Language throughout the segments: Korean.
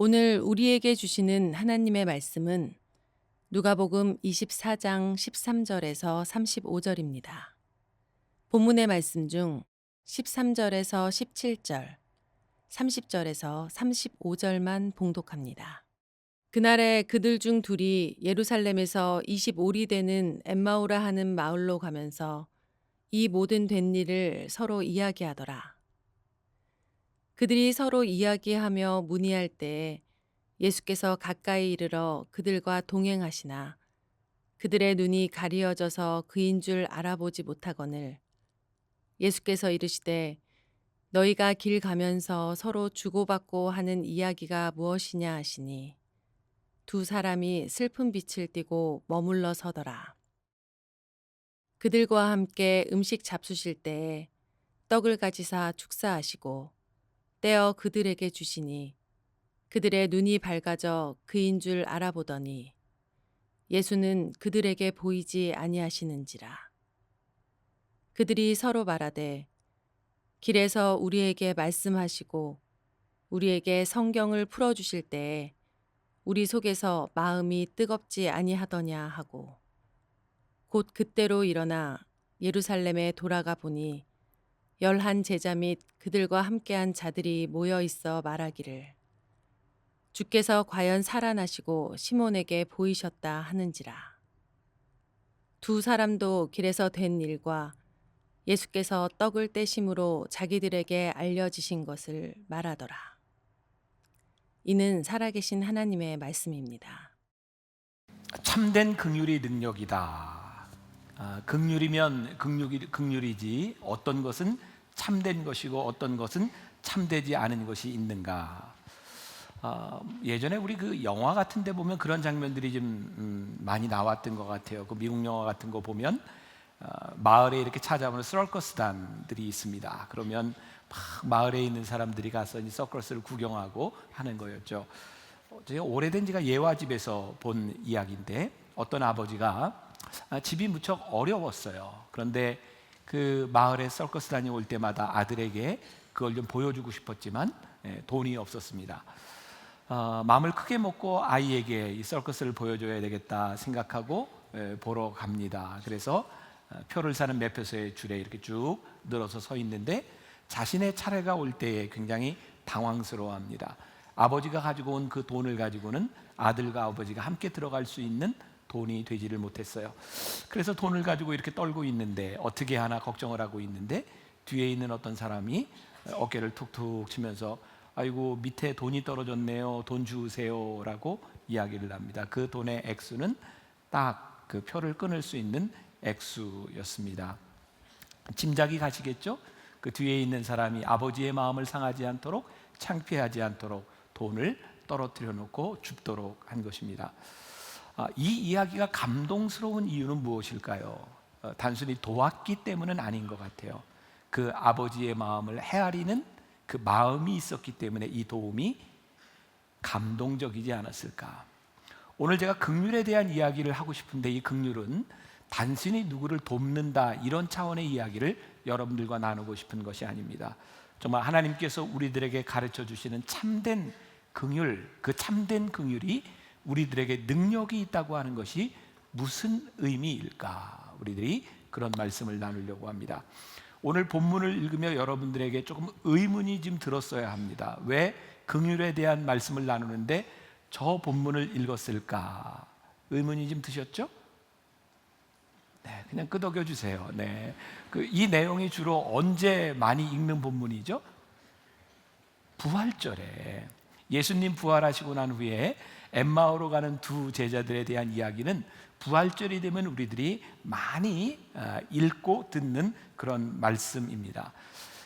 오늘 우리에게 주시는 하나님의 말씀은 누가복음 24장 13절에서 35절입니다. 본문의 말씀 중 13절에서 17절, 30절에서 35절만 봉독합니다. 그날에 그들 중 둘이 예루살렘에서 25리 되는 엠마오라 하는 마을로 가면서 이 모든 된 일을 서로 이야기하더라. 그들이 서로 이야기하며 문의할 때에 예수께서 가까이 이르러 그들과 동행하시나 그들의 눈이 가리어져서 그인 줄 알아보지 못하거늘 예수께서 이르시되 너희가 길 가면서 서로 주고받고 하는 이야기가 무엇이냐 하시니 두 사람이 슬픈 빛을 띠고 머물러 서더라. 그들과 함께 음식 잡수실 때에 떡을 가지사 축사하시고 떼어 그들에게 주시니 그들의 눈이 밝아져 그인 줄 알아보더니 예수는 그들에게 보이지 아니하시는지라. 그들이 서로 말하되 길에서 우리에게 말씀하시고 우리에게 성경을 풀어주실 때에 우리 속에서 마음이 뜨겁지 아니하더냐 하고 곧 그때로 일어나 예루살렘에 돌아가 보니 11 제자 및 그들과 함께한 자들이 모여 있어 말하기를 주께서 과연 살아나시고 시몬에게 보이셨다 하는지라. 두 사람도 길에서 된 일과 예수께서 떡을 떼심으로 자기들에게 알려지신 것을 말하더라. 이는 살아계신 하나님의 말씀입니다. 참된 긍휼이 능력이다. 긍휼이면 긍휼이지 어떤 것은 참된 것이고 어떤 것은 참되지 않은 것이 있는가. 예전에 우리 그 영화 같은 데 보면 그런 장면들이 좀 많이 나왔던 것 같아요. 그 미국 영화 같은 거 보면 마을에 이렇게 찾아오는 서커스단들이 있습니다. 그러면 막 마을에 있는 사람들이 가서 이 서커스를 구경하고 하는 거였죠. 제가 오래된 지가 예화집에서 본 이야기인데 어떤 아버지가 집이 무척 어려웠어요. 그런데 그 마을에 서커스단이 올 때마다 아들에게 그걸 좀 보여주고 싶었지만 돈이 없었습니다. 마음을 크게 먹고 아이에게 이 서커스를 보여줘야 되겠다 생각하고 보러 갑니다. 그래서 표를 사는 매표소의 줄에 이렇게 쭉 늘어서 서 있는데 자신의 차례가 올 때에 굉장히 당황스러워합니다. 아버지가 가지고 온 그 돈을 가지고는 아들과 아버지가 함께 들어갈 수 있는 돈이 되지를 못했어요. 그래서 돈을 가지고 이렇게 떨고 있는데 어떻게 하나 걱정을 하고 있는데 뒤에 있는 어떤 사람이 어깨를 툭툭 치면서 아이고 밑에 돈이 떨어졌네요. 돈 주세요 라고 이야기를 합니다. 그 돈의 액수는 딱 그 표를 끊을 수 있는 액수였습니다. 짐작이 가시겠죠? 그 뒤에 있는 사람이 아버지의 마음을 상하지 않도록 창피하지 않도록 돈을 떨어뜨려 놓고 죽도록 한 것입니다. 이 이야기가 감동스러운 이유는 무엇일까요? 단순히 도왔기 때문은 아닌 것 같아요. 그 아버지의 마음을 헤아리는 그 마음이 있었기 때문에 이 도움이 감동적이지 않았을까. 오늘 제가 긍휼에 대한 이야기를 하고 싶은데 이 긍휼은 단순히 누구를 돕는다 이런 차원의 이야기를 여러분들과 나누고 싶은 것이 아닙니다. 정말 하나님께서 우리들에게 가르쳐 주시는 참된 긍휼, 그 참된 긍휼이 우리들에게 능력이 있다고 하는 것이 무슨 의미일까? 우리들이 그런 말씀을 나누려고 합니다. 오늘 본문을 읽으며 여러분들에게 조금 의문이 좀 들었어야 합니다. 왜 긍휼에 대한 말씀을 나누는데 저 본문을 읽었을까? 의문이 좀 드셨죠? 네, 그냥 끄덕여 주세요. 네, 이 내용이 주로 언제 많이 읽는 본문이죠? 부활절에 예수님 부활하시고 난 후에 엠마오로 가는 두 제자들에 대한 이야기는 부활절이 되면 우리들이 많이 읽고 듣는 그런 말씀입니다.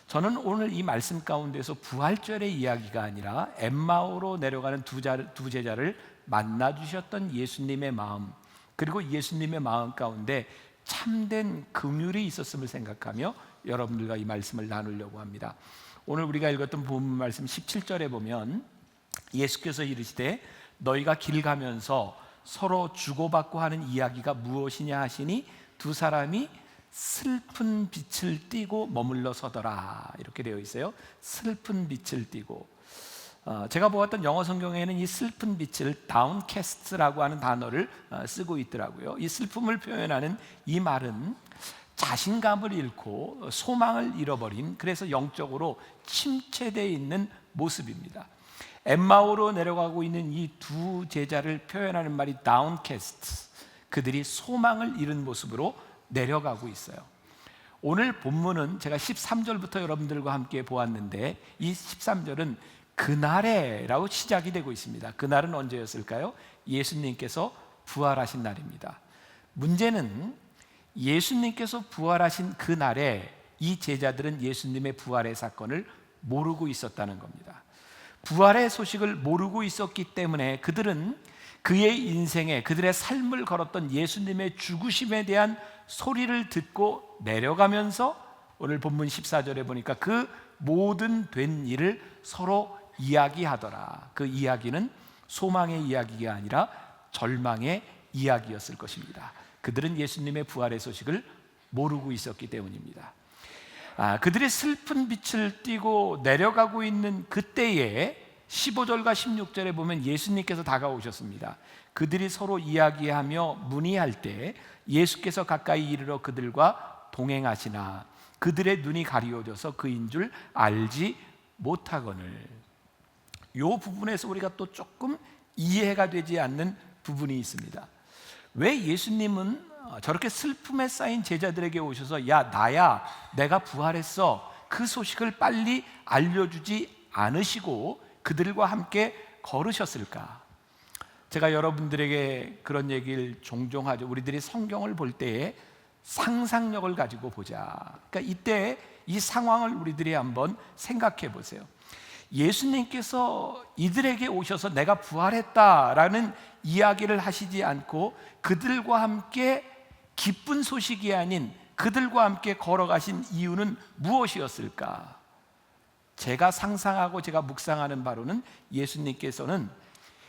저는 오늘 이 말씀 가운데서 부활절의 이야기가 아니라 엠마오로 내려가는 두 제자를 만나 주셨던 예수님의 마음, 그리고 예수님의 마음 가운데 참된 긍휼이 있었음을 생각하며 여러분들과 이 말씀을 나누려고 합니다. 오늘 우리가 읽었던 본문 말씀 17절에 보면 예수께서 이르시되 너희가 길 가면서 서로 주고받고 하는 이야기가 무엇이냐 하시니 두 사람이 슬픈 빛을 띠고 머물러 서더라 이렇게 되어 있어요. 슬픈 빛을 띠고 제가 보았던 영어 성경에는 이 슬픈 빛을 downcast라고 하는 단어를 쓰고 있더라고요. 이 슬픔을 표현하는 이 말은 자신감을 잃고 소망을 잃어버린, 그래서 영적으로 침체되어 있는 모습입니다. 엠마오로 내려가고 있는 이 두 제자를 표현하는 말이 downcast, 그들이 소망을 잃은 모습으로 내려가고 있어요. 오늘 본문은 제가 13절부터 여러분들과 함께 보았는데, 이 13절은 그날에라고 시작이 되고 있습니다. 그날은 언제였을까요? 예수님께서 부활하신 날입니다. 문제는 예수님께서 부활하신 그날에 이 제자들은 예수님의 부활의 사건을 모르고 있었다는 겁니다. 부활의 소식을 모르고 있었기 때문에 그들은 그의 인생에, 그들의 삶을 걸었던 예수님의 죽으심에 대한 소리를 듣고 내려가면서 오늘 본문 14절에 보니까 그 모든 된 일을 서로 이야기하더라. 그 이야기는 소망의 이야기가 아니라 절망의 이야기였을 것입니다. 그들은 예수님의 부활의 소식을 모르고 있었기 때문입니다. 그들이 슬픈 빛을 띠고 내려가고 있는 그때에 15절과 16절에 보면 예수님께서 다가오셨습니다. 그들이 서로 이야기하며 문의할 때 예수께서 가까이 이르러 그들과 동행하시나 그들의 눈이 가리워져서 그인 줄 알지 못하거늘. 이 부분에서 우리가 또 조금 이해가 되지 않는 부분이 있습니다. 왜 예수님은 저렇게 슬픔에 쌓인 제자들에게 오셔서 야 나야 내가 부활했어 그 소식을 빨리 알려주지 않으시고 그들과 함께 걸으셨을까? 제가 여러분들에게 그런 얘기를 종종 하죠. 우리들이 성경을 볼 때에 상상력을 가지고 보자. 그러니까 이때 이 상황을 우리들이 한번 생각해 보세요. 예수님께서 이들에게 오셔서 내가 부활했다라는 이야기를 하시지 않고 그들과 함께 기쁜 소식이 아닌 그들과 함께 걸어가신 이유는 무엇이었을까? 제가 상상하고 제가 묵상하는 바로는 예수님께서는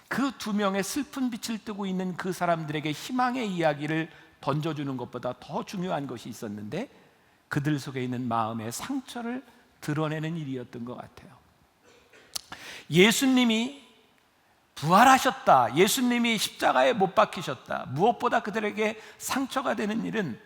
그 두 명의 슬픈 빛을 뜨고 있는 그 사람들에게 희망의 이야기를 던져주는 것보다 더 중요한 것이 있었는데 그들 속에 있는 마음의 상처를 드러내는 일이었던 것 같아요. 예수님이 부활하셨다, 예수님이 십자가에 못 박히셨다. 무엇보다 그들에게 상처가 되는 일은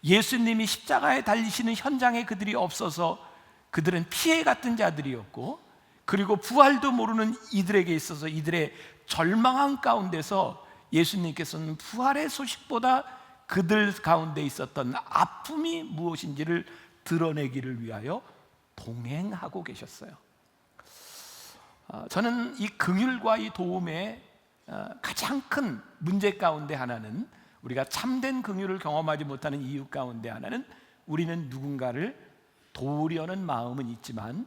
예수님이 십자가에 달리시는 현장에 그들이 없어서 그들은 피해 같은 자들이었고, 그리고 부활도 모르는 이들에게 있어서 이들의 절망한 가운데서 예수님께서는 부활의 소식보다 그들 가운데 있었던 아픔이 무엇인지를 드러내기를 위하여 동행하고 계셨어요. 저는 이 긍휼과 이 도움의 가장 큰 문제 가운데 하나는, 우리가 참된 긍휼을 경험하지 못하는 이유 가운데 하나는 우리는 누군가를 도우려는 마음은 있지만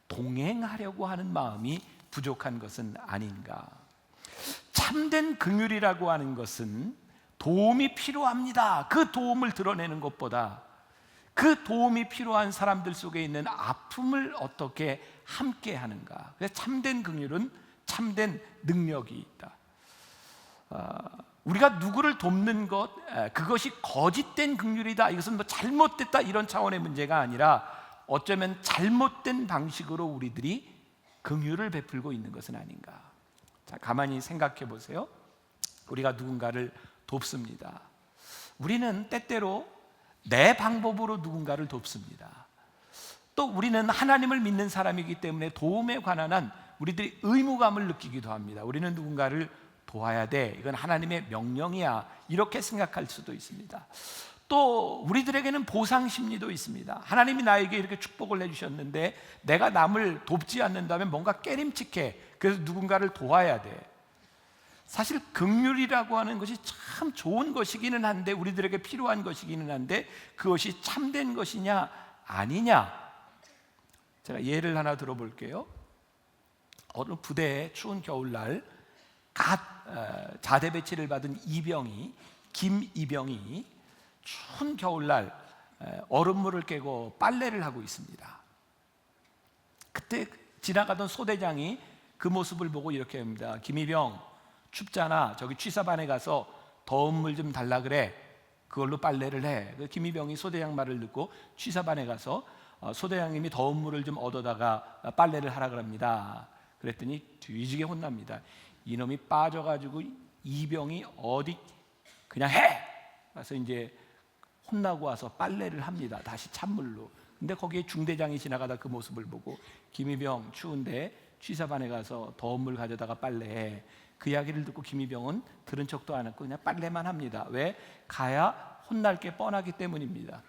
동행하려고 하는 마음이 부족한 것은 아닌가. 참된 긍휼이라고 하는 것은 도움이 필요합니다, 그 도움을 드러내는 것보다 그 도움이 필요한 사람들 속에 있는 아픔을 어떻게 함께 하는가. 그래서 참된 긍휼은 참된 능력이 있다. 우리가 누구를 돕는 것, 그것이 거짓된 긍휼이다, 이것은 뭐 잘못됐다 이런 차원의 문제가 아니라 어쩌면 잘못된 방식으로 우리들이 긍휼을 베풀고 있는 것은 아닌가. 자, 가만히 생각해 보세요. 우리가 누군가를 돕습니다. 우리는 때때로 내 방법으로 누군가를 돕습니다. 또 우리는 하나님을 믿는 사람이기 때문에 도움에 관한 한 우리들이 의무감을 느끼기도 합니다. 우리는 누군가를 도와야 돼, 이건 하나님의 명령이야, 이렇게 생각할 수도 있습니다. 또 우리들에게는 보상 심리도 있습니다. 하나님이 나에게 이렇게 축복을 해주셨는데 내가 남을 돕지 않는다면 뭔가 깨림칙해, 그래서 누군가를 도와야 돼. 사실 긍휼이라고 하는 것이 참 좋은 것이기는 한데, 우리들에게 필요한 것이기는 한데 그것이 참된 것이냐 아니냐, 제가 예를 하나 들어볼게요. 어느 부대에 추운 겨울날 자대 배치를 받은 김이병이 추운 겨울날 얼음물을 깨고 빨래를 하고 있습니다. 그때 지나가던 소대장이 그 모습을 보고 이렇게 합니다. 김이병, 춥잖아, 저기 취사반에 가서 더운 물 좀 달라 그래, 그걸로 빨래를 해. 김이병이 소대장 말을 듣고 취사반에 가서 소대장님이 더운 물을 좀 얻어다가 빨래를 하라 그럽니다. 그랬더니 뒤지게 혼납니다. 이놈이 빠져가지고 이병이 어디 그냥 해! 그래서 이제 혼나고 와서 빨래를 합니다. 다시 찬물로. 근데 거기에 중대장이 지나가다 그 모습을 보고 김이병 추운데 취사반에 가서 더운 물 가져다가 빨래해. 그 이야기를 듣고 김이병은 들은 척도 안 했고 그냥 빨래만 합니다. 왜? 가야 혼날 게 뻔하기 때문입니다.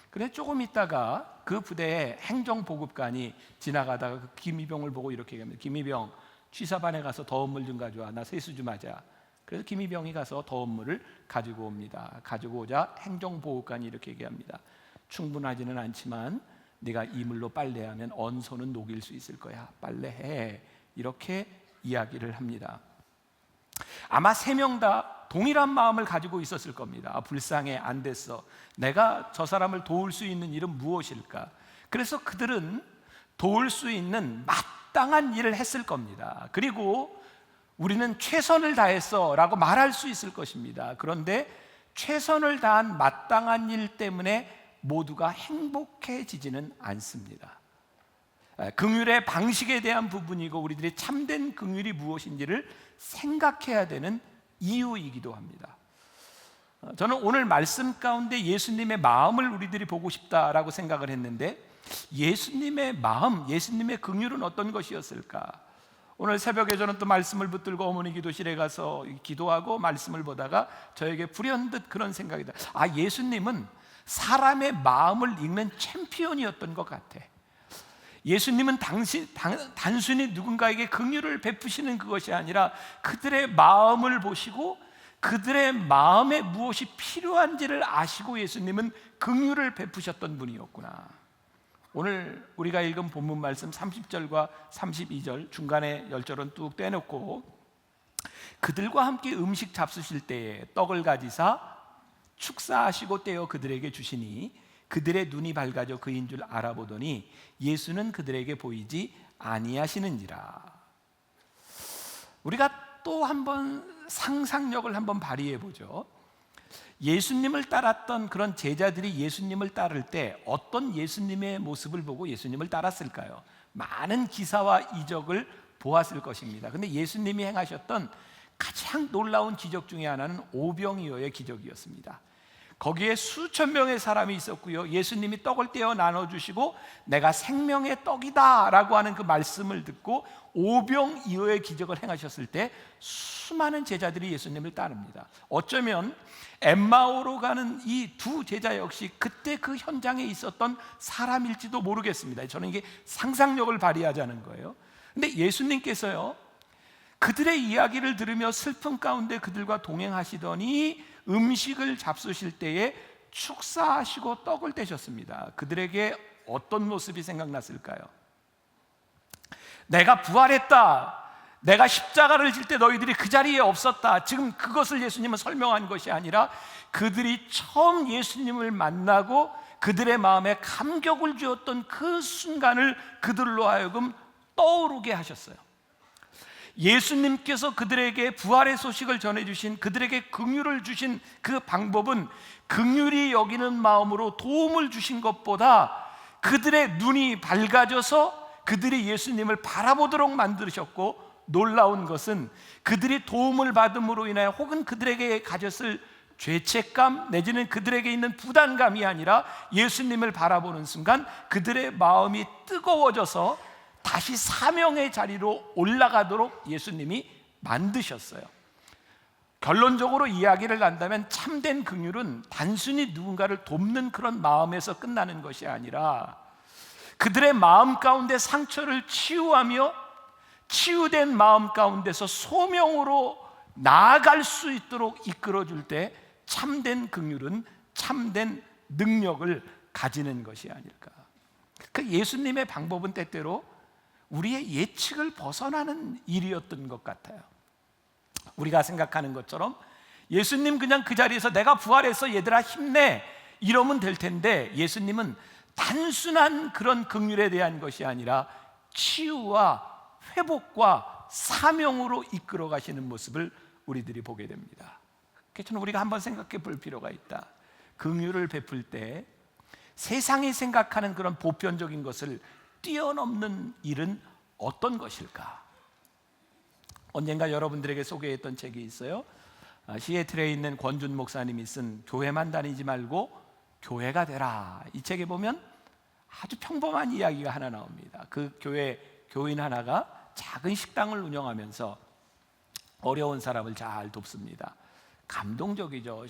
그래 조금 있다가 그 부대에 행정보급관이 지나가다가 그 김이병을 보고 이렇게 얘기합니다. 김이병, 취사반에 가서 더운 물 좀 가져와. 나 세수 좀 하자. 그래서 김이병이 가서 더운 물을 가지고 옵니다. 가지고 오자 행정보급관이 이렇게 얘기합니다. 충분하지는 않지만 네가 이 물로 빨래하면 언소는 녹일 수 있을 거야. 빨래해. 이렇게 이야기를 합니다. 아마 세 명 다 동일한 마음을 가지고 있었을 겁니다. 아, 불쌍해, 안 됐어. 내가 저 사람을 도울 수 있는 일은 무엇일까? 그래서 그들은 도울 수 있는 마땅한 일을 했을 겁니다. 그리고 우리는 최선을 다했어 라고 말할 수 있을 것입니다. 그런데 최선을 다한 마땅한 일 때문에 모두가 행복해지지는 않습니다. 긍휼의 방식에 대한 부분이고 우리들이 참된 긍휼이 무엇인지를 생각해야 되는 이유이기도 합니다. 저는 오늘 말씀 가운데 예수님의 마음을 우리들이 보고 싶다라고 생각을 했는데 예수님의 마음, 예수님의 긍휼은 어떤 것이었을까? 오늘 새벽에 저는 또 말씀을 붙들고 어머니 기도실에 가서 기도하고 말씀을 보다가 저에게 불현듯 그런 생각이 들어요. 아, 예수님은 사람의 마음을 읽는 챔피언이었던 것 같아. 예수님은 단순히 누군가에게 긍휼을 베푸시는 그것이 아니라 그들의 마음을 보시고 그들의 마음에 무엇이 필요한지를 아시고 예수님은 긍휼을 베푸셨던 분이었구나. 오늘 우리가 읽은 본문 말씀 30절과 32절 중간에 10절은 뚝 떼놓고 그들과 함께 음식 잡수실 때에 떡을 가지사 축사하시고 떼어 그들에게 주시니 그들의 눈이 밝아져 그인 줄 알아보더니 예수는 그들에게 보이지 아니하시는지라. 우리가 또 한번 상상력을 한번 발휘해 보죠. 예수님을 따랐던 그런 제자들이 예수님을 따를 때 어떤 예수님의 모습을 보고 예수님을 따랐을까요? 많은 기사와 이적을 보았을 것입니다. 그런데 예수님이 행하셨던 가장 놀라운 기적 중에 하나는 오병이어의 기적이었습니다. 거기에 수천 명의 사람이 있었고요. 예수님이 떡을 떼어 나눠주시고 내가 생명의 떡이다 라고 하는 그 말씀을 듣고 오병이어의 기적을 행하셨을 때 수많은 제자들이 예수님을 따릅니다. 어쩌면 엠마오로 가는 이 두 제자 역시 그때 그 현장에 있었던 사람일지도 모르겠습니다. 저는 이게 상상력을 발휘하자는 거예요. 근데 예수님께서요 그들의 이야기를 들으며 슬픔 가운데 그들과 동행하시더니 음식을 잡수실 때에 축사하시고 떡을 떼셨습니다. 그들에게 어떤 모습이 생각났을까요? 내가 부활했다, 내가 십자가를 질 때 너희들이 그 자리에 없었다. 지금 그것을 예수님은 설명한 것이 아니라 그들이 처음 예수님을 만나고 그들의 마음에 감격을 주었던 그 순간을 그들로 하여금 떠오르게 하셨어요. 예수님께서 그들에게 부활의 소식을 전해주신, 그들에게 긍휼을 주신 그 방법은 긍휼히 여기는 마음으로 도움을 주신 것보다 그들의 눈이 밝아져서 그들이 예수님을 바라보도록 만드셨고, 놀라운 것은 그들이 도움을 받음으로 인하여 혹은 그들에게 가졌을 죄책감 내지는 그들에게 있는 부담감이 아니라 예수님을 바라보는 순간 그들의 마음이 뜨거워져서 다시 사명의 자리로 올라가도록 예수님이 만드셨어요. 결론적으로 이야기를 한다면 참된 긍휼은 단순히 누군가를 돕는 그런 마음에서 끝나는 것이 아니라 그들의 마음 가운데 상처를 치유하며 치유된 마음 가운데서 소명으로 나아갈 수 있도록 이끌어줄 때 참된 긍휼은 참된 능력을 가지는 것이 아닐까. 그 예수님의 방법은 때때로 우리의 예측을 벗어나는 일이었던 것 같아요. 우리가 생각하는 것처럼 예수님 그냥 그 자리에서 내가 부활해서 얘들아 힘내 이러면 될 텐데, 예수님은 단순한 그런 긍휼에 대한 것이 아니라 치유와 회복과 사명으로 이끌어 가시는 모습을 우리들이 보게 됩니다. 그래서 우리가 한번 생각해 볼 필요가 있다. 긍휼을 베풀 때 세상이 생각하는 그런 보편적인 것을 뛰어넘는 일은 어떤 것일까? 언젠가 여러분들에게 소개했던 책이 있어요. 시애틀에 있는 권준 목사님이 쓴 교회만 다니지 말고 교회가 되라. 이 책에 보면 아주 평범한 이야기가 하나 나옵니다. 그 교회 교인 하나가 작은 식당을 운영하면서 어려운 사람을 잘 돕습니다. 감동적이죠.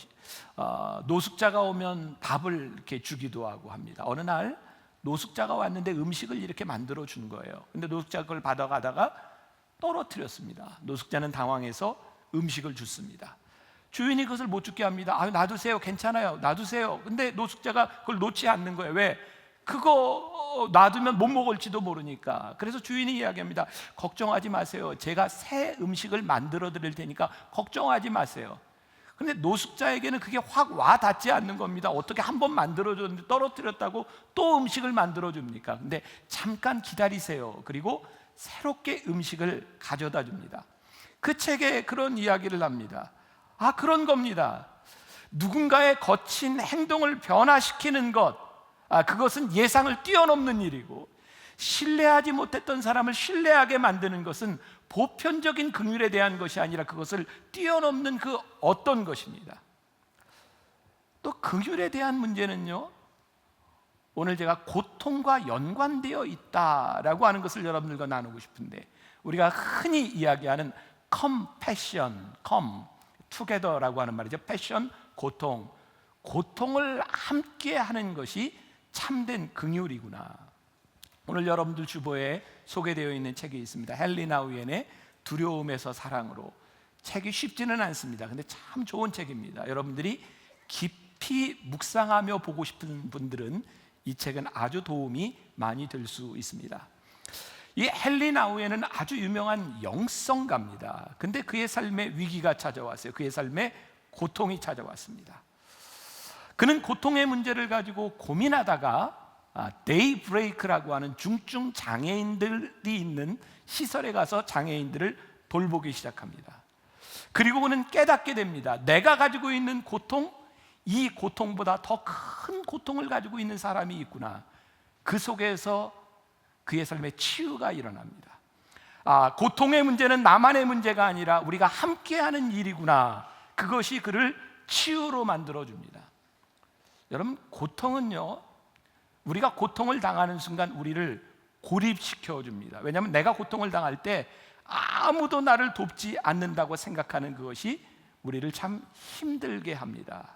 노숙자가 오면 밥을 이렇게 주기도 하고 합니다. 어느 날 노숙자가 왔는데 음식을 이렇게 만들어 준 거예요. 근데 노숙자가 그걸 받아가다가 떨어뜨렸습니다. 노숙자는 당황해서 음식을 줍습니다. 주인이 그것을 못 죽게 합니다. 놔두세요. 괜찮아요. 놔두세요. 근데 노숙자가 그걸 놓지 않는 거예요. 왜? 그거 놔두면 못 먹을지도 모르니까. 그래서 주인이 이야기합니다. 걱정하지 마세요. 제가 새 음식을 만들어 드릴 테니까 걱정하지 마세요. 근데 노숙자에게는 그게 확 와 닿지 않는 겁니다. 어떻게 한 번 만들어줬는데 떨어뜨렸다고 또 음식을 만들어줍니까? 근데 잠깐 기다리세요. 그리고 새롭게 음식을 가져다 줍니다. 그 책에 그런 이야기를 합니다. 그런 겁니다. 누군가의 거친 행동을 변화시키는 것, 그것은 예상을 뛰어넘는 일이고, 신뢰하지 못했던 사람을 신뢰하게 만드는 것은 보편적인 긍휼에 대한 것이 아니라 그것을 뛰어넘는 그 어떤 것입니다. 또 긍휼에 대한 문제는요, 오늘 제가 고통과 연관되어 있다라고 하는 것을 여러분들과 나누고 싶은데, 우리가 흔히 이야기하는 컴패션, 투게더라고 하는 말이죠. 패션, 고통, 고통을 함께 하는 것이 참된 긍휼이구나. 오늘 여러분들 주보에 소개되어 있는 책이 있습니다. 헨리 나우엔의 두려움에서 사랑으로. 책이 쉽지는 않습니다. 근데 참 좋은 책입니다. 여러분들이 깊이 묵상하며 보고 싶은 분들은 이 책은 아주 도움이 많이 될 수 있습니다. 이 헨리 나우엔은 아주 유명한 영성가입니다. 근데 그의 삶에 위기가 찾아왔어요. 그의 삶에 고통이 찾아왔습니다. 그는 고통의 문제를 가지고 고민하다가 데이브레이크라고 하는 중증 장애인들이 있는 시설에 가서 장애인들을 돌보기 시작합니다. 그리고 그는 깨닫게 됩니다. 내가 가지고 있는 고통, 이 고통보다 더 큰 고통을 가지고 있는 사람이 있구나. 그 속에서 그의 삶에 치유가 일어납니다. 고통의 문제는 나만의 문제가 아니라 우리가 함께하는 일이구나. 그것이 그를 치유로 만들어줍니다. 여러분, 고통은요, 우리가 고통을 당하는 순간 우리를 고립시켜 줍니다. 왜냐하면 내가 고통을 당할 때 아무도 나를 돕지 않는다고 생각하는 그것이 우리를 참 힘들게 합니다.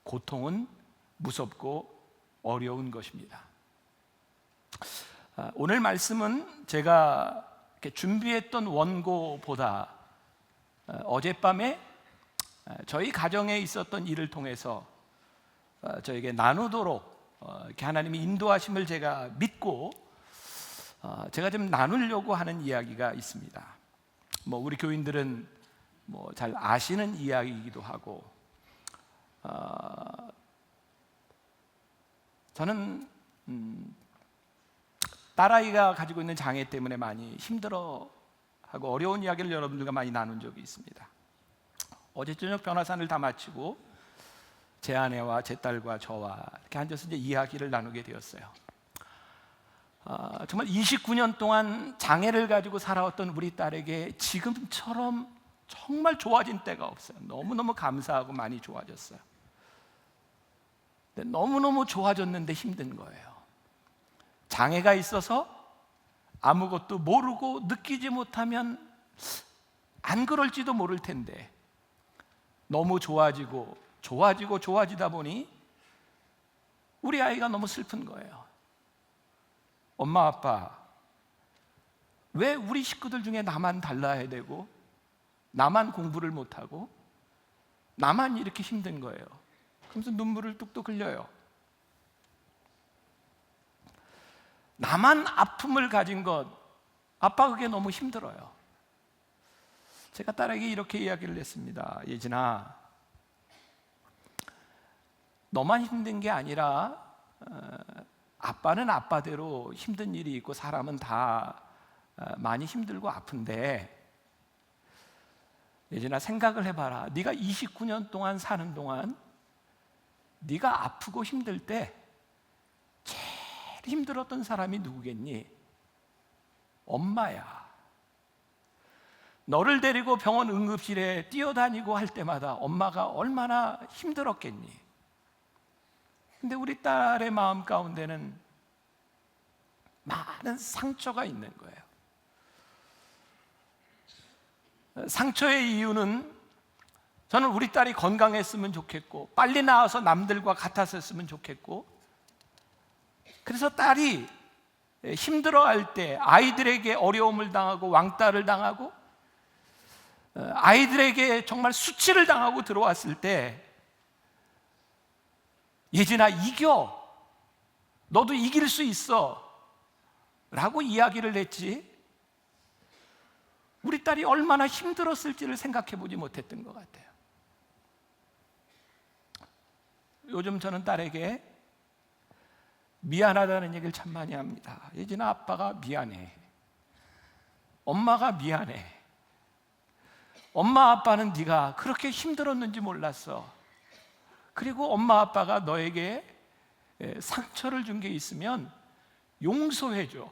고통은 무섭고 어려운 것입니다. 오늘 말씀은 제가 이렇게 준비했던 원고보다 어젯밤에 저희 가정에 있었던 일을 통해서 저에게 나누도록 이렇게 하나님이 인도하심을 제가 믿고 제가 좀 나누려고 하는 이야기가 있습니다. 우리 교인들은 잘 아시는 이야기이기도 하고, 저는 딸아이가 가지고 있는 장애 때문에 많이 힘들어하고 어려운 이야기를 여러분들과 많이 나눈 적이 있습니다. 어제 저녁 변화산을 다 마치고 제 아내와 제 딸과 저와 이렇게 앉아서 이제 이야기를 나누게 되었어요. 정말 29년 동안 장애를 가지고 살아왔던 우리 딸에게 지금처럼 정말 좋아진 때가 없어요. 너무너무 감사하고 많이 좋아졌어요. 근데 너무너무 좋아졌는데 힘든 거예요. 장애가 있어서 아무것도 모르고 느끼지 못하면 안 그럴지도 모를 텐데 너무 좋아지다 보니 우리 아이가 너무 슬픈 거예요. 엄마, 아빠, 왜 우리 식구들 중에 나만 달라야 되고 나만 공부를 못하고 나만 이렇게 힘든 거예요. 그러면서 눈물을 뚝뚝 흘려요. 나만 아픔을 가진 것, 아빠 그게 너무 힘들어요. 제가 딸에게 이렇게 이야기를 했습니다. 예진아, 너만 힘든 게 아니라 아빠는 아빠대로 힘든 일이 있고 사람은 다 많이 힘들고 아픈데, 예진아 생각을 해봐라. 네가 29년 동안 사는 동안 네가 아프고 힘들 때 제일 힘들었던 사람이 누구겠니? 엄마야. 너를 데리고 병원 응급실에 뛰어다니고 할 때마다 엄마가 얼마나 힘들었겠니? 근데 우리 딸의 마음 가운데는 많은 상처가 있는 거예요. 상처의 이유는 저는 우리 딸이 건강했으면 좋겠고 빨리 나와서 남들과 같았었으면 좋겠고, 그래서 딸이 힘들어할 때 아이들에게 어려움을 당하고 왕따를 당하고 아이들에게 정말 수치를 당하고 들어왔을 때 예진아 이겨, 너도 이길 수 있어 라고 이야기를 했지, 우리 딸이 얼마나 힘들었을지를 생각해 보지 못했던 것 같아요. 요즘 저는 딸에게 미안하다는 얘기를 참 많이 합니다. 예진아 아빠가 미안해, 엄마가 미안해, 엄마 아빠는 네가 그렇게 힘들었는지 몰랐어. 그리고 엄마 아빠가 너에게 상처를 준 게 있으면 용서해줘.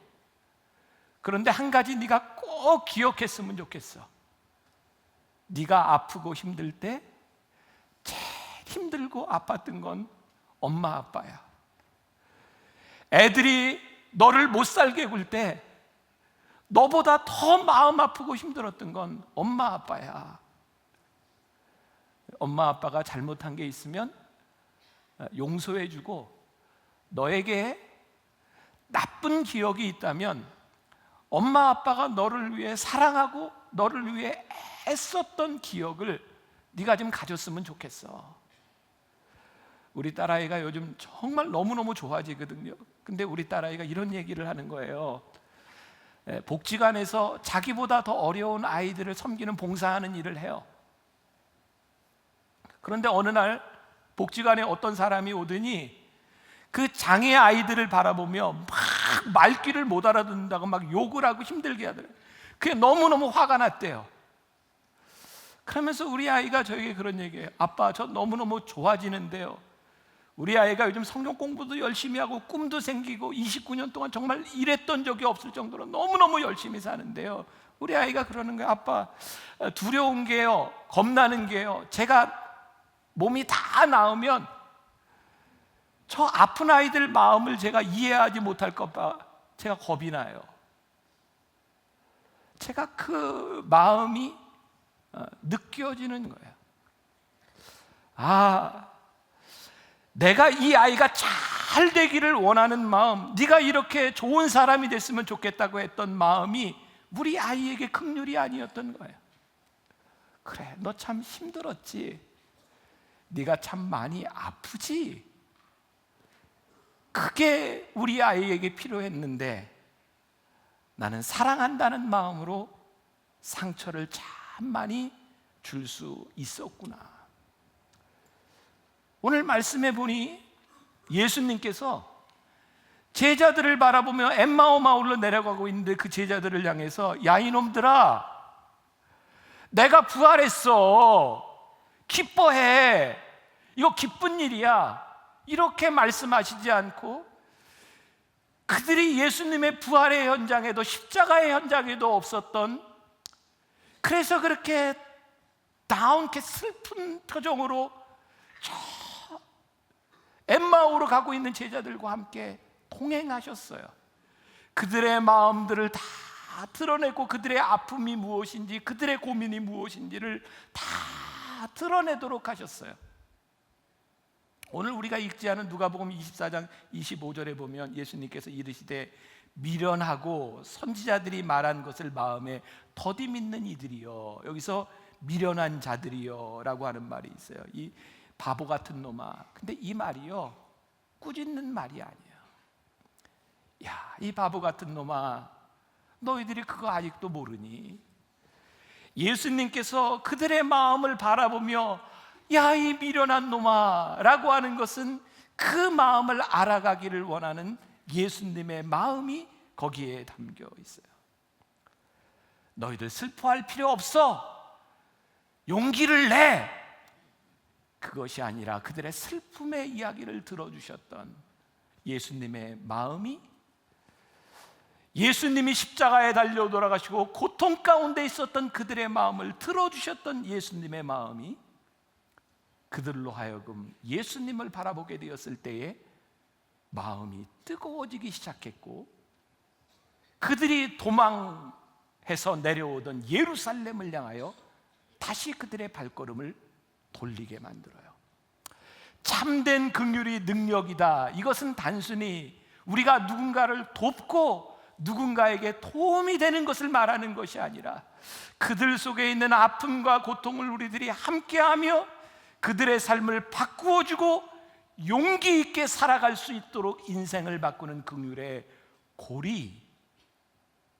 그런데 한 가지 네가 꼭 기억했으면 좋겠어. 네가 아프고 힘들 때 제일 힘들고 아팠던 건 엄마 아빠야. 애들이 너를 못 살게 굴 때 너보다 더 마음 아프고 힘들었던 건 엄마 아빠야. 엄마 아빠가 잘못한 게 있으면 용서해주고, 너에게 나쁜 기억이 있다면 엄마 아빠가 너를 위해 사랑하고 너를 위해 애썼던 기억을 네가 좀 가졌으면 좋겠어. 우리 딸아이가 요즘 정말 너무너무 좋아지거든요. 근데 우리 딸아이가 이런 얘기를 하는 거예요. 복지관에서 자기보다 더 어려운 아이들을 섬기는 봉사하는 일을 해요. 그런데 어느 날 복지관에 어떤 사람이 오더니 그 장애 아이들을 바라보며 막 말귀를 못 알아듣는다고 막 욕을 하고 힘들게 하더래요. 그게 너무너무 화가 났대요. 그러면서 우리 아이가 저에게 그런 얘기해요. 아빠, 저 너무너무 좋아지는데요, 우리 아이가 요즘 성경 공부도 열심히 하고 꿈도 생기고 29년 동안 정말 이랬던 적이 없을 정도로 너무너무 열심히 사는데요, 우리 아이가 그러는 거예요. 아빠, 두려운 게요, 겁나는 게요, 제가 몸이 다 나으면 저 아픈 아이들 마음을 제가 이해하지 못할 것 봐 제가 겁이 나요. 제가 그 마음이 느껴지는 거예요. 아, 내가 이 아이가 잘 되기를 원하는 마음, 네가 이렇게 좋은 사람이 됐으면 좋겠다고 했던 마음이 우리 아이에게 긍휼이 아니었던 거예요. 그래, 너 참 힘들었지, 네가 참 많이 아프지, 그게 우리 아이에게 필요했는데 나는 사랑한다는 마음으로 상처를 참 많이 줄 수 있었구나. 오늘 말씀해 보니 예수님께서 제자들을 바라보며 엠마오 마을로 내려가고 있는데 그 제자들을 향해서 야 이놈들아, 내가 부활했어, 기뻐해, 이거 기쁜 일이야, 이렇게 말씀하시지 않고 그들이 예수님의 부활의 현장에도 십자가의 현장에도 없었던, 그래서 그렇게 다운케 슬픈 표정으로 저 엠마오로 가고 있는 제자들과 함께 동행하셨어요. 그들의 마음들을 다 드러내고 그들의 아픔이 무엇인지, 그들의 고민이 무엇인지를 다 드러내도록 하셨어요. 오늘 우리가 읽지 않은 누가복음 24장 25절에 보면 예수님께서 이르시되 미련하고 선지자들이 말한 것을 마음에 더디 믿는 이들이요, 여기서 미련한 자들이요 라고 하는 말이 있어요. 이 바보 같은 놈아. 근데 이 말이요, 꾸짖는 말이 아니에요. 야, 이 바보 같은 놈아, 너희들이 그거 아직도 모르니? 예수님께서 그들의 마음을 바라보며 야, 이 미련한 놈아 라고 하는 것은 그 마음을 알아가기를 원하는 예수님의 마음이 거기에 담겨 있어요. 너희들 슬퍼할 필요 없어, 용기를 내, 그것이 아니라 그들의 슬픔의 이야기를 들어주셨던 예수님의 마음이 예수님이 십자가에 달려 돌아가시고 고통 가운데 있었던 그들의 마음을 들어주셨던 예수님의 마음이 그들로 하여금 예수님을 바라보게 되었을 때에 마음이 뜨거워지기 시작했고, 그들이 도망해서 내려오던 예루살렘을 향하여 다시 그들의 발걸음을 돌리게 만들어요. 참된 긍휼이 능력이다. 이것은 단순히 우리가 누군가를 돕고 누군가에게 도움이 되는 것을 말하는 것이 아니라, 그들 속에 있는 아픔과 고통을 우리들이 함께하며 그들의 삶을 바꾸어주고 용기 있게 살아갈 수 있도록 인생을 바꾸는 긍휼의 고리,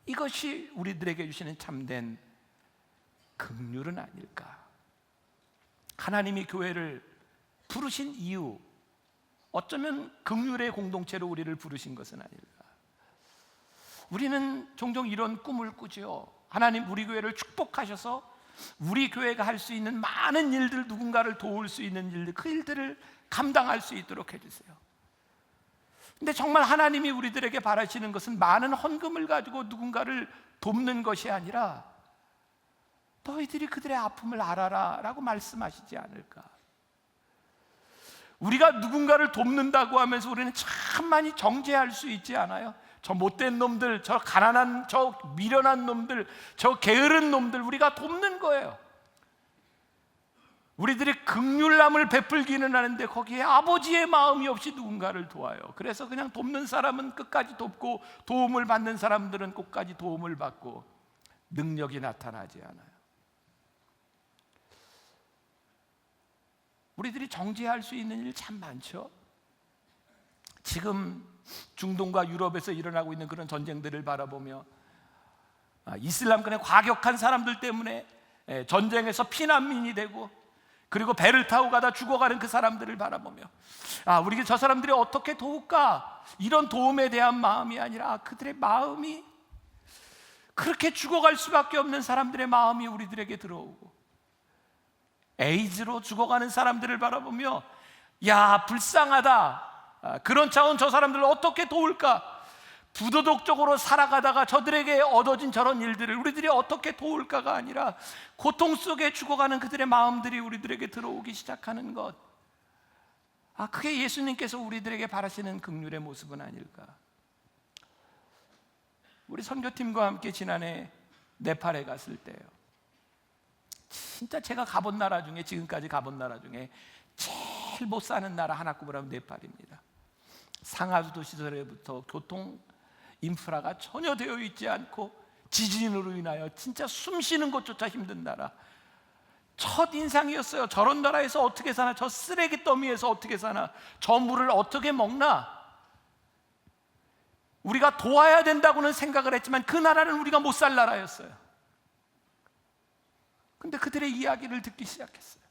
이것이 우리들에게 주시는 참된 긍휼은 아닐까. 하나님이 교회를 부르신 이유, 어쩌면 긍휼의 공동체로 우리를 부르신 것은 아닐까. 우리는 종종 이런 꿈을 꾸죠. 하나님 우리 교회를 축복하셔서 우리 교회가 할 수 있는 많은 일들, 누군가를 도울 수 있는 일들, 그 일들을 감당할 수 있도록 해주세요. 근데 정말 하나님이 우리들에게 바라시는 것은 많은 헌금을 가지고 누군가를 돕는 것이 아니라, 너희들이 그들의 아픔을 알아라 라고 말씀하시지 않을까. 우리가 누군가를 돕는다고 하면서 우리는 참 많이 정죄할 수 있지 않아요? 저 못된 놈들, 저 가난한, 저 미련한 놈들, 저 게으른 놈들 우리가 돕는 거예요. 우리들이 긍휼함을 베풀기는 하는데 거기에 아버지의 마음이 없이 누군가를 도와요. 그래서 그냥 돕는 사람은 끝까지 돕고 도움을 받는 사람들은 끝까지 도움을 받고 능력이 나타나지 않아요. 우리들이 정죄할 수 있는 일 참 많죠. 지금 중동과 유럽에서 일어나고 있는 그런 전쟁들을 바라보며, 이슬람권의 과격한 사람들 때문에 전쟁에서 피난민이 되고, 그리고 배를 타고 가다 죽어가는 그 사람들을 바라보며, 우리 저 사람들이 어떻게 도울까, 이런 도움에 대한 마음이 아니라 그들의 마음이, 그렇게 죽어갈 수밖에 없는 사람들의 마음이 우리들에게 들어오고, 에이즈로 죽어가는 사람들을 바라보며 야 불쌍하다, 그런 차원 저 사람들을 어떻게 도울까, 부도덕적으로 살아가다가 저들에게 얻어진 저런 일들을 우리들이 어떻게 도울까가 아니라 고통 속에 죽어가는 그들의 마음들이 우리들에게 들어오기 시작하는 것, 그게 예수님께서 우리들에게 바라시는 긍휼의 모습은 아닐까. 우리 선교팀과 함께 지난해 네팔에 갔을 때요, 진짜 제가 가본 나라 중에, 지금까지 가본 나라 중에 제일 못 사는 나라 하나 꼽으라면 네팔입니다. 상하수도 시절에부터 교통 인프라가 전혀 되어 있지 않고 지진으로 인하여 진짜 숨 쉬는 것조차 힘든 나라. 첫 인상이었어요. 저런 나라에서 어떻게 사나, 저 쓰레기 더미에서 어떻게 사나, 저 물을 어떻게 먹나. 우리가 도와야 된다고는 생각을 했지만 그 나라는 우리가 못 살 나라였어요. 근데 그들의 이야기를 듣기 시작했어요.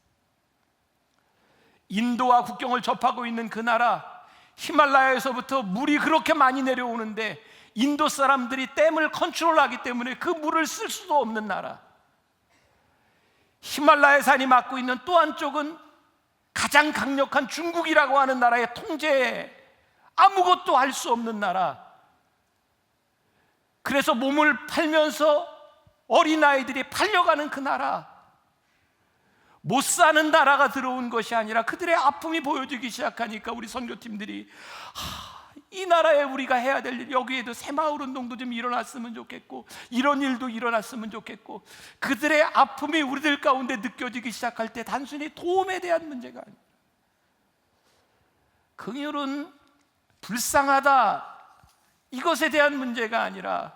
인도와 국경을 접하고 있는 그 나라, 히말라야에서부터 물이 그렇게 많이 내려오는데 인도 사람들이 댐을 컨트롤하기 때문에 그 물을 쓸 수도 없는 나라. 히말라야 산이 맡고 있는 또 한쪽은 가장 강력한 중국이라고 하는 나라의 통제에 아무것도 할 수 없는 나라. 그래서 몸을 팔면서 어린아이들이 팔려가는 그 나라. 못 사는 나라가 들어온 것이 아니라 그들의 아픔이 보여지기 시작하니까 우리 선교팀들이 이 나라에 우리가 해야 될 일, 여기에도 새마을 운동도 좀 일어났으면 좋겠고 이런 일도 일어났으면 좋겠고, 그들의 아픔이 우리들 가운데 느껴지기 시작할 때 단순히 도움에 대한 문제가 아니에요. 긍휼은 불쌍하다 이것에 대한 문제가 아니라,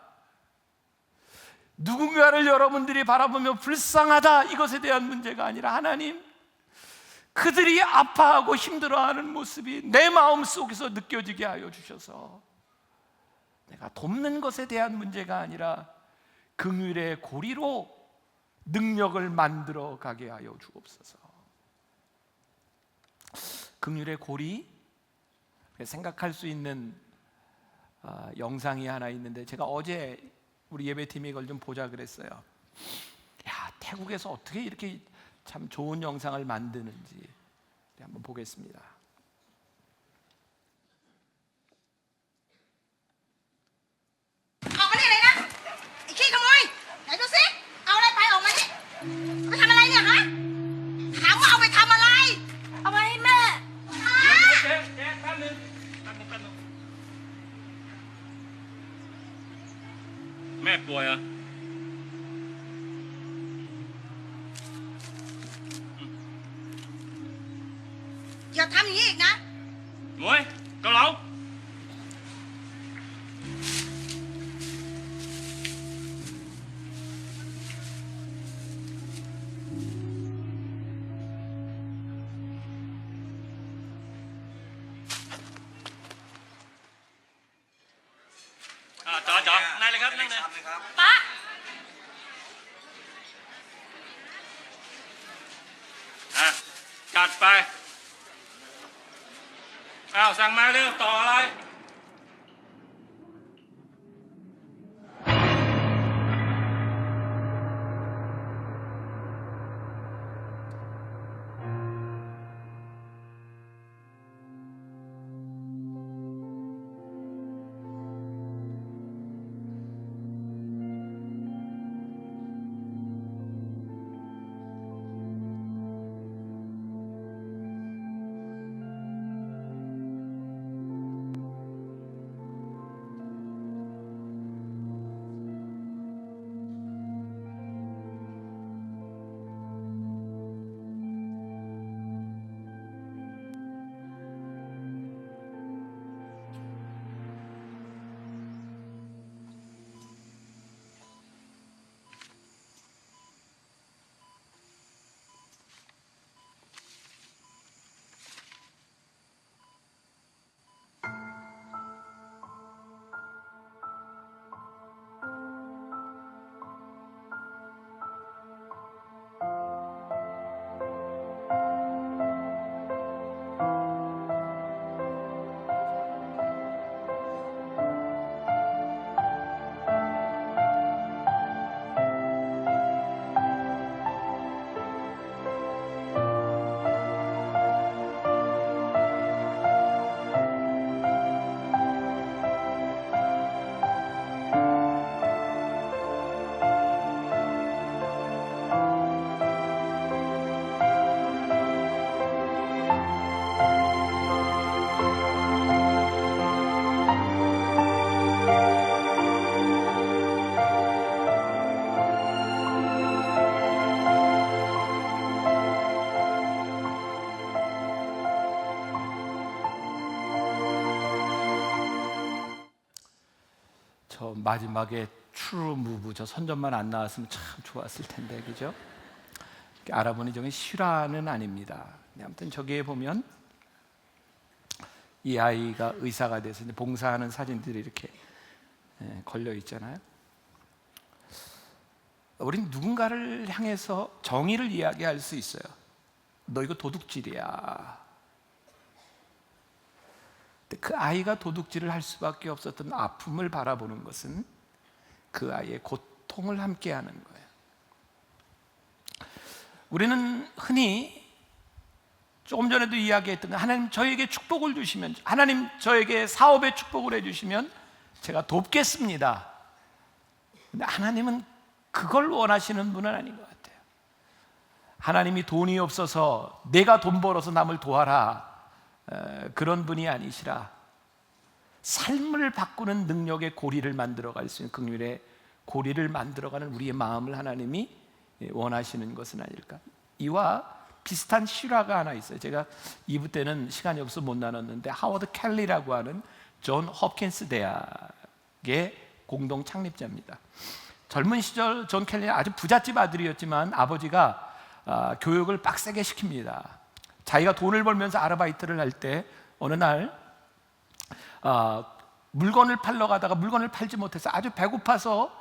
누군가를 여러분들이 바라보며 불쌍하다 이것에 대한 문제가 아니라, 하나님 그들이 아파하고 힘들어하는 모습이 내 마음 속에서 느껴지게 하여 주셔서 내가 돕는 것에 대한 문제가 아니라 긍휼의 고리로 능력을 만들어 가게 하여 주옵소서. 긍휼의 고리, 생각할 수 있는 영상이 하나 있는데, 제가 어제 우리 예배팀이 이걸 좀 보자 그랬어요. 야, 태국에서 어떻게 이렇게 참 좋은 영상을 만드는지 한번 보겠습니다. 아! ป่วยเหรอ อย่าทำอย่างนี้อีกนะ หมวยเกาเหลา จ๋อนั่งเลยครับนั่งเลย ป๊า จัดไปอ้าวสั่งมาเร็วต่ออะไร 저 마지막에 트루 무브 저 선전만 안 나왔으면 참 좋았을 텐데, 그죠? 알아보니 저게 실화는 아닙니다. 아무튼 저기에 보면 이 아이가 의사가 돼서 이제 봉사하는 사진들이 이렇게 걸려 있잖아요. 우린 누군가를 향해서 정의를 이야기할 수 있어요. 너 이거 도둑질이야. 근데 그 아이가 도둑질을 할 수밖에 없었던 아픔을 바라보는 것은 그 아이의 고통을 함께하는 거예요. 우리는 흔히 조금 전에도 이야기했던 하나님 저에게 축복을 주시면, 하나님 저에게 사업에 축복을 해주시면 제가 돕겠습니다. 근데 하나님은 그걸 원하시는 분은 아닌 것 같아요. 하나님이 돈이 없어서 내가 돈 벌어서 남을 도와라, 그런 분이 아니시라 삶을 바꾸는 능력의 고리를 만들어갈 수 있는, 긍휼의 고리를 만들어가는 우리의 마음을 하나님이 원하시는 것은 아닐까. 이와 비슷한 실화가 하나 있어요. 제가 2부 때는 시간이 없어서 못 나눴는데, 하워드 켈리라고 하는 존 홉킨스 대학의 공동 창립자입니다. 젊은 시절 존 켈리는 아주 부잣집 아들이었지만 아버지가 교육을 빡세게 시킵니다. 자기가 돈을 벌면서 아르바이트를 할 때 어느 날 물건을 팔러 가다가 물건을 팔지 못해서 아주 배고파서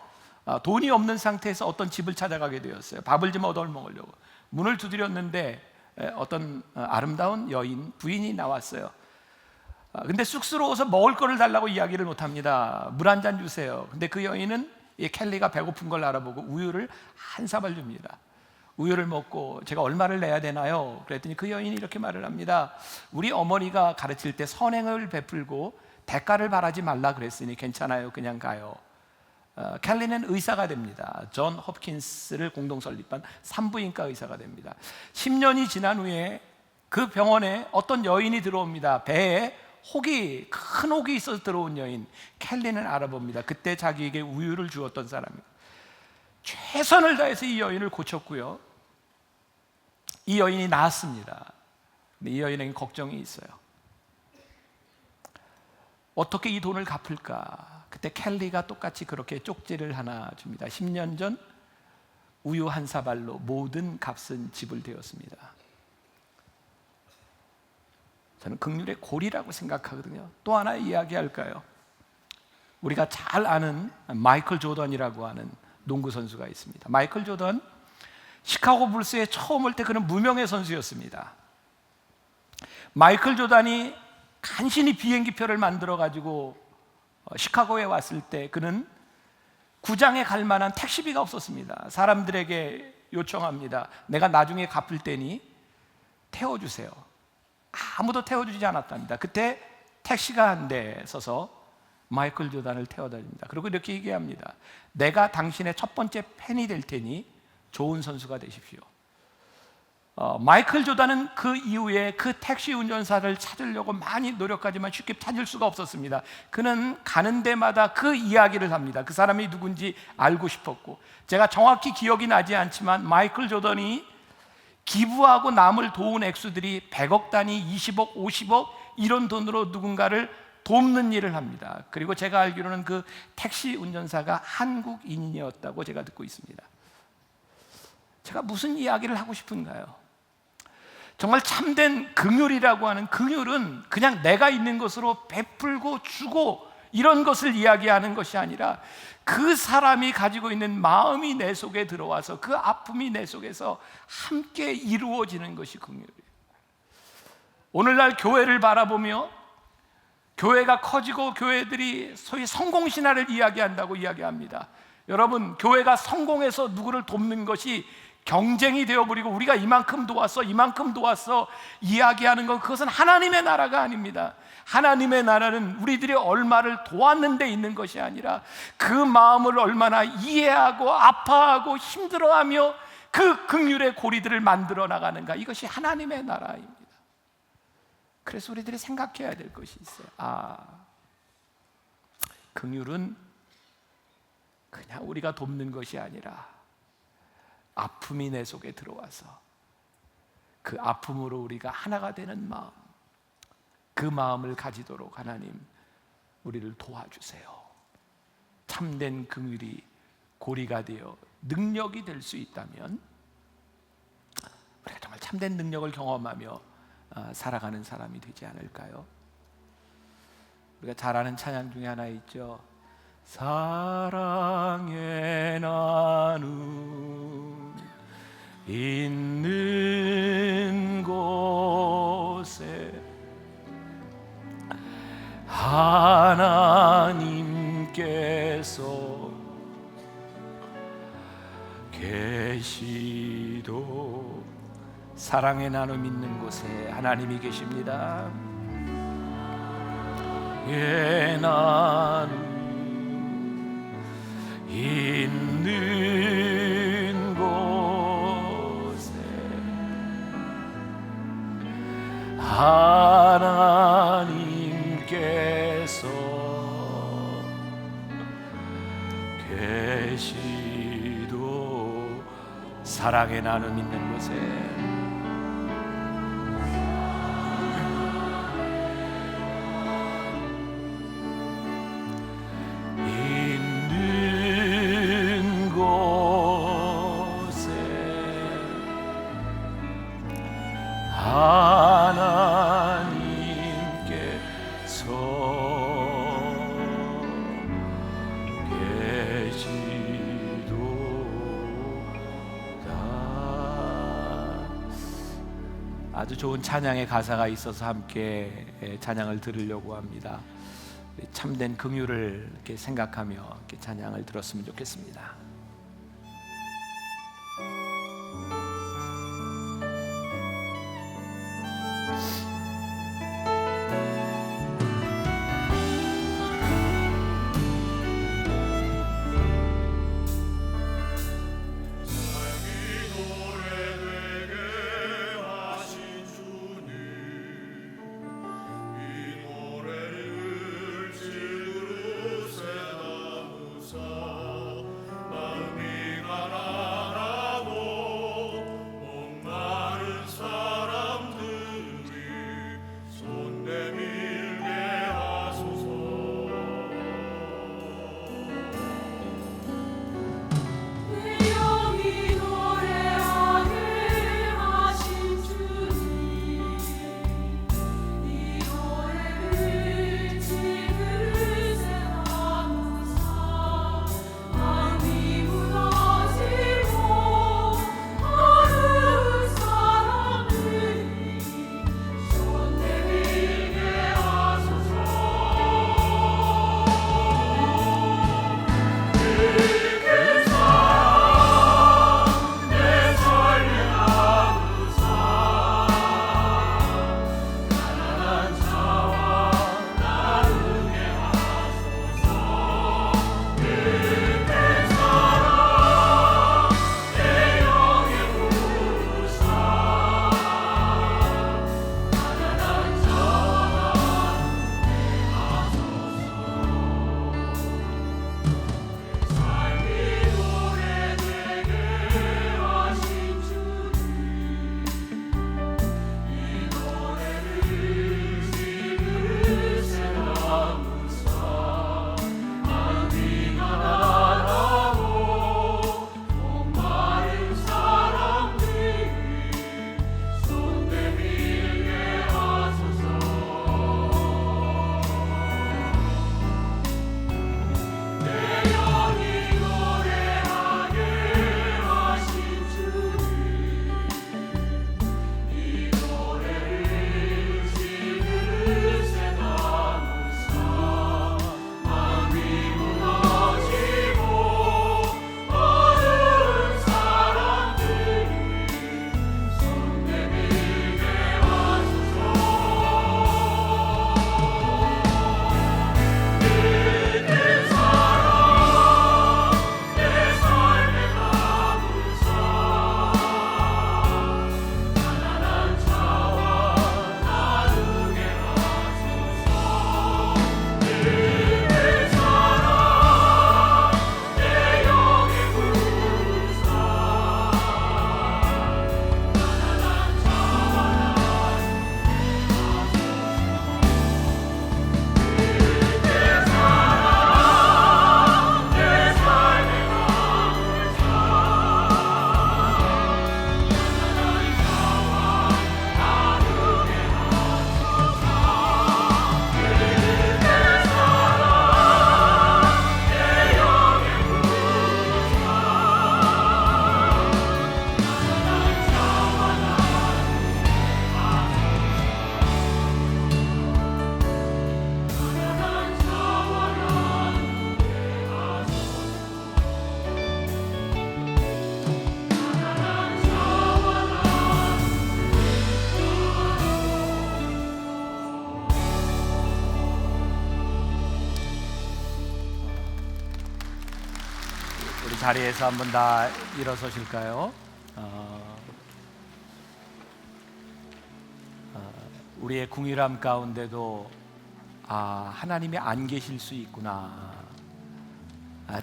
돈이 없는 상태에서 어떤 집을 찾아가게 되었어요. 밥을 좀 얻어 먹으려고 문을 두드렸는데 어떤 아름다운 여인, 부인이 나왔어요. 근데 쑥스러워서 먹을 거를 달라고 이야기를 못합니다. 물 한 잔 주세요. 근데 그 여인은 이 켈리가 배고픈 걸 알아보고 우유를 한 사발 줍니다. 우유를 먹고 제가 얼마를 내야 되나요? 그랬더니 그 여인이 이렇게 말을 합니다. 우리 어머니가 가르칠 때 선행을 베풀고 대가를 바라지 말라 그랬으니 괜찮아요, 그냥 가요. 켈리는 의사가 됩니다. 존 홉킨스를 공동 설립한 산부인과 의사가 됩니다. 10년이 지난 후에 그 병원에 어떤 여인이 들어옵니다. 배에 큰 혹이 있어서 들어온 여인. 켈리는 알아봅니다. 그때 자기에게 우유를 주었던 사람이에요. 최선을 다해서 이 여인을 고쳤고요, 이 여인이 나았습니다. 근데 이 여인에게 걱정이 있어요. 어떻게 이 돈을 갚을까? 그때 켈리가 똑같이 그렇게 쪽지를 하나 줍니다. 10년 전 우유 한 사발로 모든 값은 지불되었습니다. 저는 긍휼의 고리라고 생각하거든요. 또 하나 이야기할까요? 우리가 잘 아는 마이클 조던이라고 하는 농구 선수가 있습니다. 마이클 조던, 시카고 불스에 처음 올 때 그는 무명의 선수였습니다. 마이클 조던이 간신히 비행기표를 만들어 가지고 시카고에 왔을 때 그는 구장에 갈 만한 택시비가 없었습니다. 사람들에게 요청합니다. 내가 나중에 갚을 테니 태워주세요. 아무도 태워주지 않았답니다. 그때 택시가 한 대 서서 마이클 조던을 태워다닙니다. 그리고 이렇게 얘기합니다. 내가 당신의 첫 번째 팬이 될 테니 좋은 선수가 되십시오. 마이클 조던은 그 이후에 그 택시 운전사를 찾으려고 많이 노력하지만 쉽게 찾을 수가 없었습니다. 그는 가는 데마다 그 이야기를 합니다. 그 사람이 누군지 알고 싶었고, 제가 정확히 기억이 나지 않지만 마이클 조던이 기부하고 남을 도운 액수들이 100억 단위, 20억, 50억 이런 돈으로 누군가를 돕는 일을 합니다. 그리고 제가 알기로는 그 택시 운전사가 한국인이었다고 제가 듣고 있습니다. 제가 무슨 이야기를 하고 싶은가요? 정말 참된 긍휼이라고 하는, 긍휼은 그냥 내가 있는 것으로 베풀고 주고 이런 것을 이야기하는 것이 아니라 그 사람이 가지고 있는 마음이 내 속에 들어와서 그 아픔이 내 속에서 함께 이루어지는 것이 긍휼이에요. 오늘날 교회를 바라보며 교회가 커지고 교회들이 소위 성공신화를 이야기한다고 이야기합니다. 여러분, 교회가 성공해서 누구를 돕는 것이 경쟁이 되어버리고 우리가 이만큼 도왔어 이야기하는 건, 그것은 하나님의 나라가 아닙니다. 하나님의 나라는 우리들이 얼마를 도왔는 데 있는 것이 아니라 그 마음을 얼마나 이해하고 아파하고 힘들어하며 그 긍휼의 고리들을 만들어 나가는가, 이것이 하나님의 나라입니다. 그래서 우리들이 생각해야 될 것이 있어요. 긍휼은 그냥 우리가 돕는 것이 아니라 아픔이 내 속에 들어와서 그 아픔으로 우리가 하나가 되는 마음, 그 마음을 가지도록 하나님 우리를 도와주세요. 참된 긍휼이 고리가 되어 능력이 될 수 있다면 우리가 정말 참된 능력을 경험하며 살아가는 사람이 되지 않을까요? 우리가 잘 아는 찬양 중에 하나 있죠. 사랑의 나눔 있는 곳에 하나님께서 계시도, 사랑의 나눔 있는 곳에 하나님이 계십니다. 예, 나눔 있는 곳에 하나님께서 계시도, 사랑의 나눔 있는 곳에 아주 좋은 찬양의 가사가 있어서 함께 찬양을 들으려고 합니다. 참된 긍휼을 이렇게 생각하며 이렇게 찬양을 들었으면 좋겠습니다. 자리에서 한번 다 일어서실까요? 우리의 궁일함 가운데도 하나님이 안 계실 수 있구나.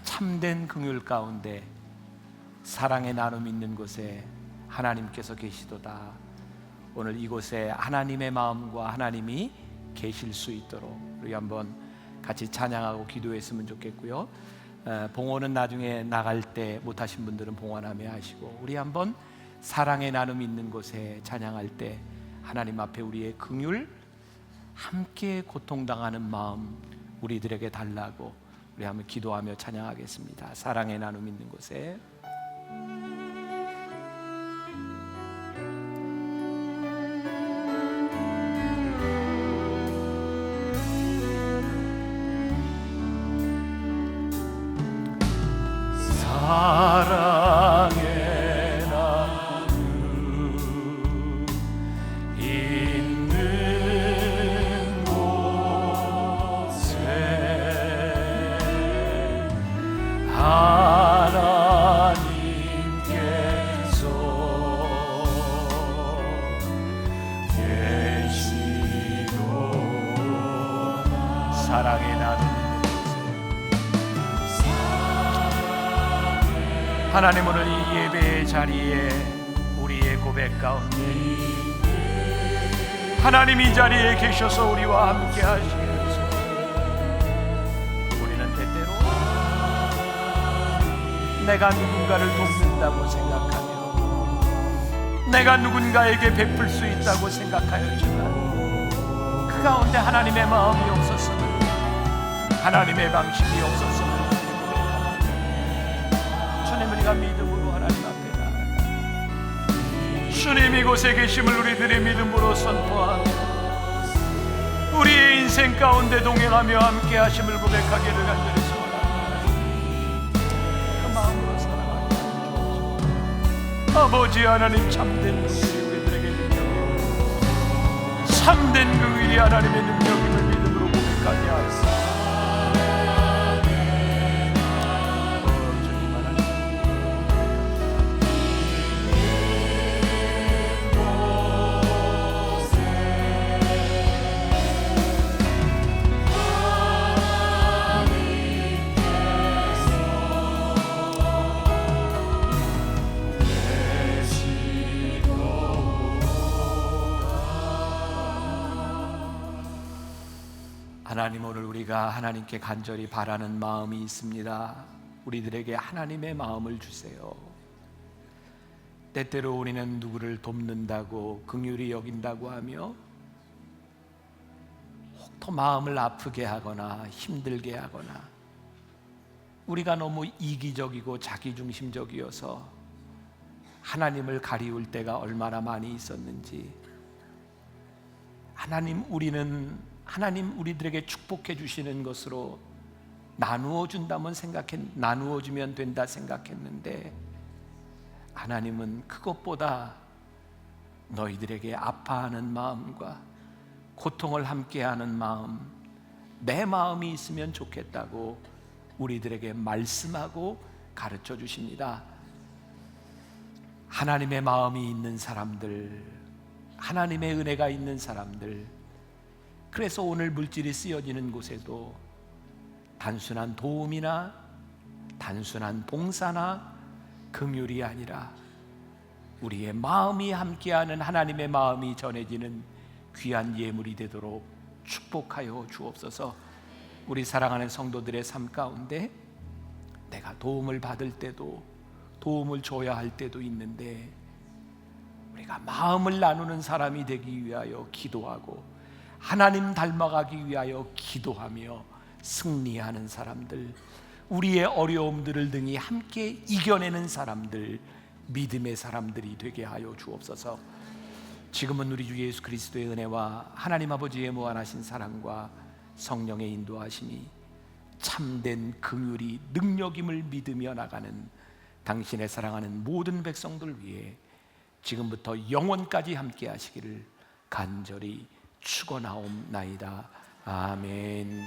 참된 긍휼 가운데 사랑의 나눔 있는 곳에 하나님께서 계시도다. 오늘 이곳에 하나님의 마음과 하나님이 계실 수 있도록 우리 한번 같이 찬양하고 기도했으면 좋겠고요. 봉헌은 나중에 나갈 때 못하신 분들은 봉헌함에 하시고, 우리 한번 사랑의 나눔 있는 곳에 찬양할 때 하나님 앞에 우리의 긍휼, 함께 고통당하는 마음 우리들에게 달라고 우리 한번 기도하며 찬양하겠습니다. 사랑의 나눔 있는 곳에. 사랑의 나눔 있는 곳에 하나님께서 계시도다. 사랑의 나눔. 하나님, 오늘 이 예배의 자리에 우리의 고백 가운데 하나님 이 자리에 계셔서 우리와 함께 하시면서 우리는 때때로 내가 누군가를 돕는다고 생각하며 내가 누군가에게 베풀 수 있다고 생각하였지만 그 가운데 하나님의 마음이 없었으면, 하나님의 방식이 없었으면 주님, 우리가 믿음으로 하나님 앞에 나아가 주님 이곳에 계심을 우리들의 믿음으로 선포하며 우리의 인생 가운데 동행하며 함께 하심을 고백하기를 간절히 소원합니다. 그 마음으로 사랑하게 하옵소서. 아버지 하나님, 참된 긍휼이 우리들에게 능력이요 참된 긍휼이 하나님의 능력임을 믿음으로 고백하게 하옵소서. 하나님, 오늘 우리가 하나님께 간절히 바라는 마음이 있습니다. 우리들에게 하나님의 마음을 주세요. 때때로 우리는 누구를 돕는다고 긍휼히 여긴다고 하며 혹 더 마음을 아프게 하거나 힘들게 하거나 우리가 너무 이기적이고 자기중심적이어서 하나님을 가리울 때가 얼마나 많이 있었는지. 하나님, 하나님 우리들에게 축복해 주시는 것으로 나누어 준다면 나누어 주면 된다 생각했는데, 하나님은 그것보다 너희들에게 아파하는 마음과 고통을 함께하는 마음, 내 마음이 있으면 좋겠다고 우리들에게 말씀하고 가르쳐 주십니다. 하나님의 마음이 있는 사람들, 하나님의 은혜가 있는 사람들, 그래서 오늘 물질이 쓰여지는 곳에도 단순한 도움이나 단순한 봉사나 긍휼이 아니라 우리의 마음이 함께하는 하나님의 마음이 전해지는 귀한 예물이 되도록 축복하여 주옵소서. 우리 사랑하는 성도들의 삶 가운데 내가 도움을 받을 때도 도움을 줘야 할 때도 있는데, 우리가 마음을 나누는 사람이 되기 위하여 기도하고 하나님 닮아가기 위하여 기도하며 승리하는 사람들, 우리의 어려움들을 등이 함께 이겨내는 사람들, 믿음의 사람들이 되게 하여 주옵소서. 지금은 우리 주 예수 그리스도의 은혜와 하나님 아버지의 무한하신 사랑과 성령의 인도하심이 참된 긍휼이 능력임을 믿으며 나가는 당신의 사랑하는 모든 백성들 위해 지금부터 영원까지 함께 하시기를 간절히 축원하옵나이다. 아멘.